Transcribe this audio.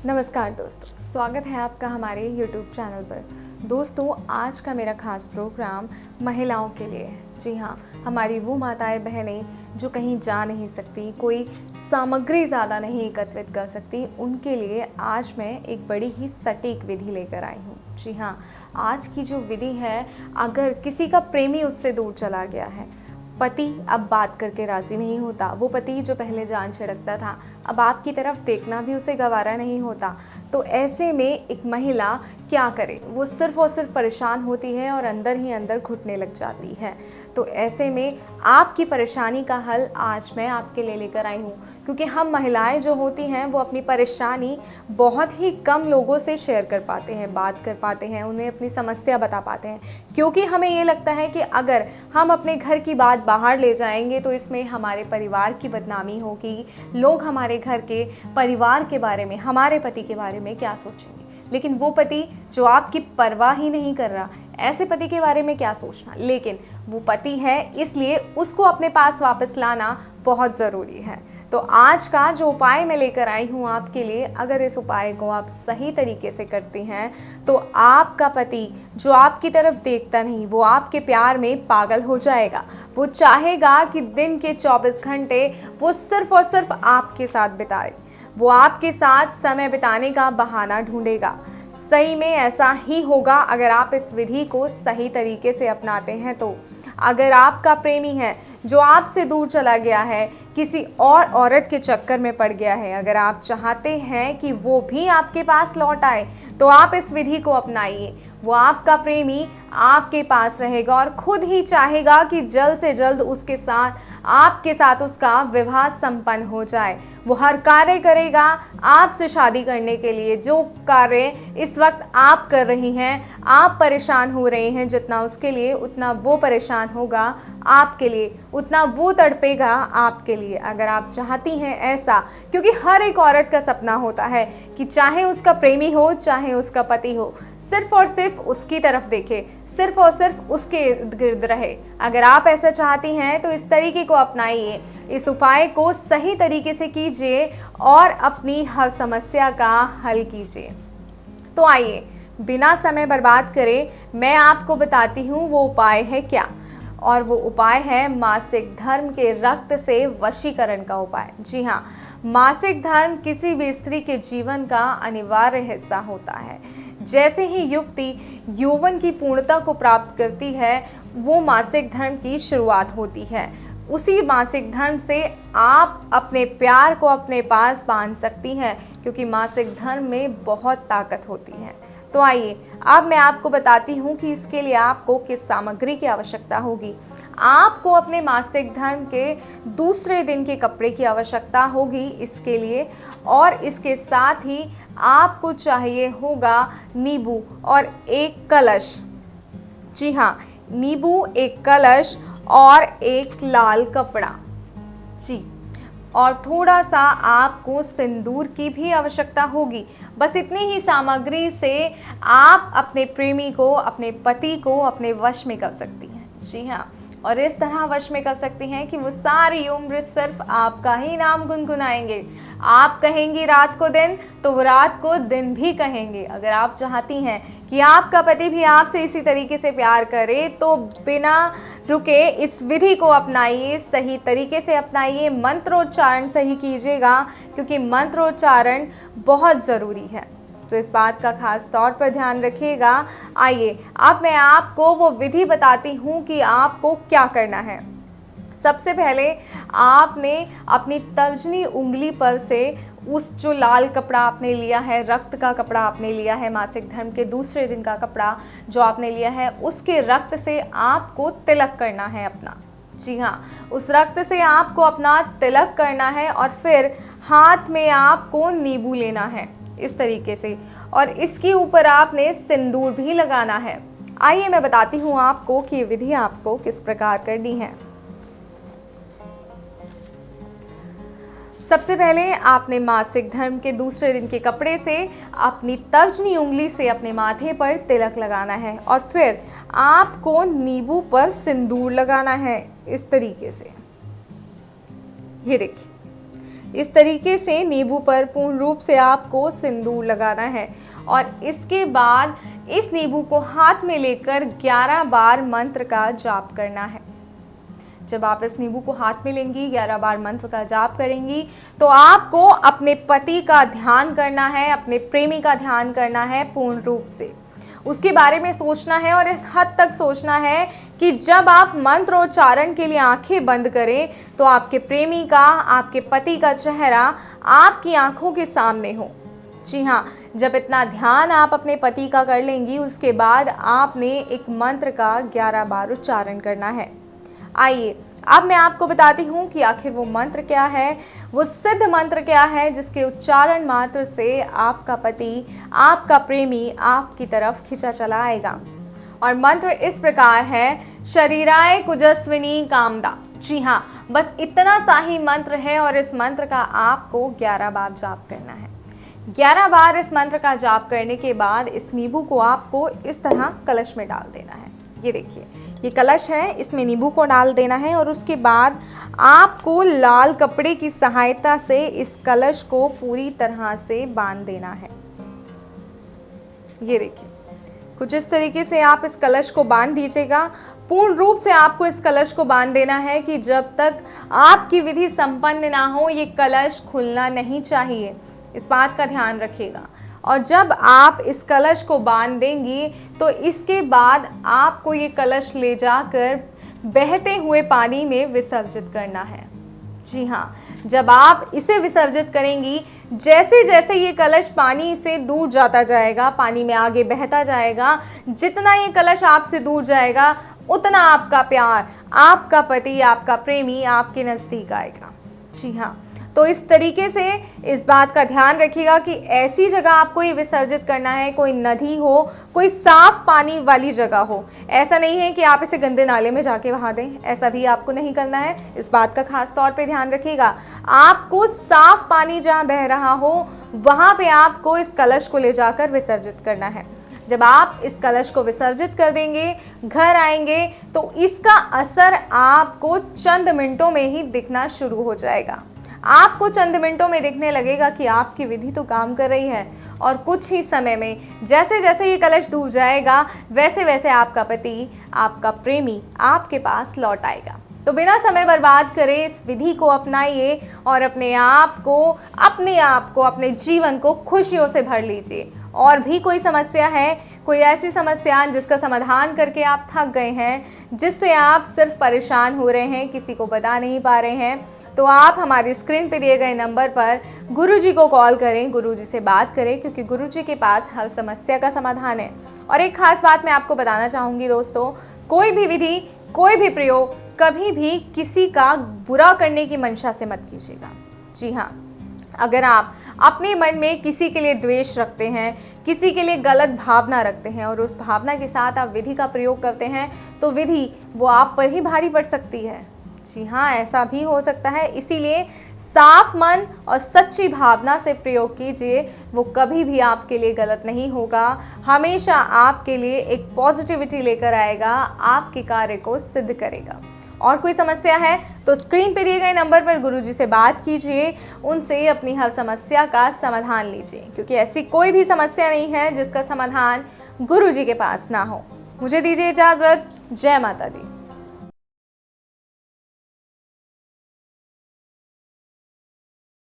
नमस्कार दोस्तों, स्वागत है आपका हमारे YouTube चैनल पर। दोस्तों, आज का मेरा खास प्रोग्राम महिलाओं के लिए है। जी हाँ, हमारी वो माताएं बहनें जो कहीं जा नहीं सकती, कोई सामग्री ज़्यादा नहीं एकत्रित कर सकती, उनके लिए आज मैं एक बड़ी ही सटीक विधि लेकर आई हूँ। जी हाँ, आज की जो विधि है, अगर किसी का प्रेमी उससे दूर चला गया है, पति अब बात करके राज़ी नहीं होता, वो पति जो पहले जान छिड़कता था अब आपकी तरफ देखना भी उसे गवारा नहीं होता, तो ऐसे में एक महिला क्या करे? वो सिर्फ़ और सिर्फ परेशान होती है और अंदर ही अंदर घुटने लग जाती है। तो ऐसे में आपकी परेशानी का हल आज मैं आपके लिए लेकर आई हूँ, क्योंकि हम महिलाएं जो होती हैं वो अपनी परेशानी बहुत ही कम लोगों से शेयर कर पाते हैं, बात कर पाते हैं, उन्हें अपनी समस्या बता पाते हैं, क्योंकि हमें ये लगता है कि अगर हम अपने घर की बात बाहर ले जाएंगे तो इसमें हमारे परिवार की बदनामी होगी, लोग हमारे घर के परिवार के बारे में, हमारे पति के बारे में क्या सोचेंगे। लेकिन वो पति जो आपकी परवाह ही नहीं कर रहा, ऐसे पति के बारे में क्या सोचना, लेकिन वो पति है, इसलिए उसको अपने पास वापस लाना बहुत ज़रूरी है। तो आज का जो उपाय मैं लेकर आई हूँ आपके लिए, अगर इस उपाय को आप सही तरीके से करती हैं तो आपका पति जो आपकी तरफ देखता नहीं, वो आपके प्यार में पागल हो जाएगा। वो चाहेगा कि दिन के 24 घंटे वो सिर्फ और सिर्फ आपके साथ बिताए, वो आपके साथ समय बिताने का बहाना ढूंढेगा। सही में ऐसा ही होगा अगर आप इस विधि को सही तरीके से अपनाते हैं तो। अगर आपका प्रेमी है जो आपसे दूर चला गया है, किसी और औरत के चक्कर में पड़ गया है, अगर आप चाहते हैं कि वो भी आपके पास लौट आए तो आप इस विधि को अपनाइए। वो आपका प्रेमी आपके पास रहेगा और खुद ही चाहेगा कि जल्द से जल्द उसके साथ, आपके साथ उसका विवाह संपन्न हो जाए। वो हर कार्य करेगा आपसे शादी करने के लिए। जो कार्य इस वक्त आप कर रही हैं, आप परेशान हो रहे हैं जितना उसके लिए, उतना वो परेशान होगा आपके लिए, उतना वो तड़पेगा आपके लिए। अगर आप चाहती हैं ऐसा, क्योंकि हर एक औरत का सपना होता है कि चाहे उसका प्रेमी हो, चाहे उसका पति हो, सिर्फ और सिर्फ उसकी तरफ देखे, सिर्फ और सिर्फ उसके इर्द गिर्द रहे। अगर आप ऐसा चाहती हैं तो इस तरीके को अपनाइए, इस उपाय को सही तरीके से कीजिए और अपनी हर समस्या का हल कीजिए। तो आइए, बिना समय बर्बाद करे मैं आपको बताती हूँ वो उपाय है क्या। और वो उपाय है मासिक धर्म के रक्त से वशीकरण का उपाय। जी हाँ, मासिक धर्म किसी भी स्त्री के जीवन का अनिवार्य हिस्सा होता है। जैसे ही युवती यौवन की पूर्णता को प्राप्त करती है, वो मासिक धर्म की शुरुआत होती है। उसी मासिक धर्म से आप अपने प्यार को अपने पास बांध सकती हैं, क्योंकि मासिक धर्म में बहुत ताकत होती है। तो आइए, अब मैं आपको बताती हूँ कि इसके लिए आपको किस सामग्री की आवश्यकता होगी। आपको अपने मासिक धर्म के दूसरे दिन के कपड़े की आवश्यकता होगी इसके लिए, और इसके साथ ही आपको चाहिए होगा नींबू और एक कलश। जी हाँ, नींबू, एक कलश और एक लाल कपड़ा। जी, और थोड़ा सा आपको सिंदूर की भी आवश्यकता होगी। बस इतनी ही सामग्री से आप अपने प्रेमी को, अपने पति को अपने वश में कर सकती हैं। जी हाँ, और इस तरह वश में कर सकती हैं कि वो सारी उम्र सिर्फ आपका ही नाम गुनगुनाएंगे। आप कहेंगी रात को दिन, तो वो रात को दिन भी कहेंगे। अगर आप चाहती हैं कि आपका पति भी आपसे इसी तरीके से प्यार करे, तो बिना रुके इस विधि को अपनाइए, सही तरीके से अपनाइए। मंत्रोच्चारण सही कीजिएगा, क्योंकि मंत्रोच्चारण बहुत ज़रूरी है, तो इस बात का खास तौर पर ध्यान रखिएगा। आइए, अब मैं आपको वो विधि बताती हूँ कि आपको क्या करना है। सबसे पहले आपने अपनी तर्जनी उंगली पर से उस जो लाल कपड़ा आपने लिया है, रक्त का कपड़ा आपने लिया है, मासिक धर्म के दूसरे दिन का कपड़ा जो आपने लिया है, उसके रक्त से आपको तिलक करना है अपना। जी हाँ, उस रक्त से आपको अपना तिलक करना है और फिर हाथ में आपको नींबू लेना है इस तरीके से, और इसके ऊपर आपने सिंदूर भी लगाना है। आइए मैं बताती हूँ आपको कि ये विधि आपको किस प्रकार करनी है। सबसे पहले आपने मासिक धर्म के दूसरे दिन के कपड़े से अपनी तर्जनी उंगली से अपने माथे पर तिलक लगाना है, और फिर आपको नींबू पर सिंदूर लगाना है इस तरीके से। ये देखिए, इस तरीके से नींबू पर पूर्ण रूप से आपको सिंदूर लगाना है और इसके बाद इस नींबू को हाथ में लेकर 11 बार मंत्र का जाप करना है। जब आप इस नींबू को हाथ में लेंगी, 11 बार मंत्र का जाप करेंगी, तो आपको अपने पति का ध्यान करना है, अपने प्रेमी का ध्यान करना है, पूर्ण रूप से उसके बारे में सोचना है और इस हद तक सोचना है कि जब आप मंत्र उच्चारण के लिए आंखें बंद करें तो आपके प्रेमी का, आपके पति का चेहरा आपकी आंखों के सामने हो। जी हाँ, जब इतना ध्यान आप अपने पति का कर लेंगी, उसके बाद आपने एक मंत्र का 11 बार उच्चारण करना है। आइए अब मैं आपको बताती हूँ कि आखिर वो मंत्र क्या है, वो सिद्ध मंत्र क्या है जिसके उच्चारण मात्र से आपका पति, आपका प्रेमी आपकी तरफ खिंचा चला आएगा। और मंत्र इस प्रकार है, शरीराय कुजस्विनी कामदा। जी हाँ, बस इतना सा ही मंत्र है और इस मंत्र का आपको 11 बार जाप करना है। 11 बार इस मंत्र का जाप करने के बाद इस नींबू को आपको इस तरह कलश में डाल देना है। ये देखिए, ये कलश है, इसमें नींबू को डाल देना है और उसके बाद आपको लाल कपड़े की सहायता से इस कलश को पूरी तरह से बांध देना है। ये देखिए, कुछ इस तरीके से आप इस कलश को बांध दीजिएगा। पूर्ण रूप से आपको इस कलश को बांध देना है कि जब तक आपकी विधि संपन्न ना हो ये कलश खुलना नहीं चाहिए, इस बात का ध्यान रखिएगा। और जब आप इस कलश को बांध देंगी तो इसके बाद आपको ये कलश ले जाकर बहते हुए पानी में विसर्जित करना है। जी हाँ, जब आप इसे विसर्जित करेंगी, जैसे जैसे ये कलश पानी से दूर जाता जाएगा, पानी में आगे बहता जाएगा, जितना ये कलश आपसे दूर जाएगा उतना आपका प्यार, आपका पति, आपका प्रेमी आपके नज़दीक आएगा। जी हाँ, तो इस तरीके से इस बात का ध्यान रखिएगा कि ऐसी जगह आपको ये विसर्जित करना है, कोई नदी हो, कोई साफ पानी वाली जगह हो। ऐसा नहीं है कि आप इसे गंदे नाले में जाके बहा दें, ऐसा भी आपको नहीं करना है। इस बात का खास तौर पे ध्यान रखिएगा। आपको साफ पानी जहाँ बह रहा हो वहाँ पे आपको इस कलश को ले जाकर विसर्जित करना है। जब आप इस कलश को विसर्जित कर देंगे, घर आएंगे, तो इसका असर आपको चंद मिनटों में ही दिखना शुरू हो जाएगा। आपको चंद मिनटों में दिखने लगेगा कि आपकी विधि तो काम कर रही है और कुछ ही समय में जैसे जैसे ये कलश दूर जाएगा वैसे वैसे आपका पति, आपका प्रेमी आपके पास लौट आएगा। तो बिना समय बर्बाद करे इस विधि को अपनाइए और अपने आप को, अपने जीवन को खुशियों से भर लीजिए। और भी कोई समस्या है, कोई ऐसी समस्या जिसका समाधान करके आप थक गए हैं, जिससे आप सिर्फ परेशान हो रहे हैं, किसी को बता नहीं पा रहे हैं, तो आप हमारी स्क्रीन पे दिए गए नंबर पर गुरुजी को कॉल करें, गुरुजी से बात करें, क्योंकि गुरुजी के पास हर समस्या का समाधान है। और एक खास बात मैं आपको बताना चाहूँगी दोस्तों, कोई भी विधि, कोई भी प्रयोग कभी भी किसी का बुरा करने की मंशा से मत कीजिएगा। जी हाँ, अगर आप अपने मन में किसी के लिए द्वेष रखते हैं, किसी के लिए गलत भावना रखते हैं और उस भावना के साथ आप विधि का प्रयोग करते हैं, तो विधि वो आप पर ही भारी पड़ सकती है। जी हाँ, ऐसा भी हो सकता है। इसीलिए साफ मन और सच्ची भावना से प्रयोग कीजिए, वो कभी भी आपके लिए गलत नहीं होगा, हमेशा आपके लिए एक पॉजिटिविटी लेकर आएगा, आपके कार्य को सिद्ध करेगा। और कोई समस्या है तो स्क्रीन पे दिए गए नंबर पर गुरुजी से बात कीजिए, उनसे अपनी हर समस्या का समाधान लीजिए, क्योंकि ऐसी कोई भी समस्या नहीं है जिसका समाधान गुरुजी के पास ना हो। मुझे दीजिए इजाज़त। जय माता दी।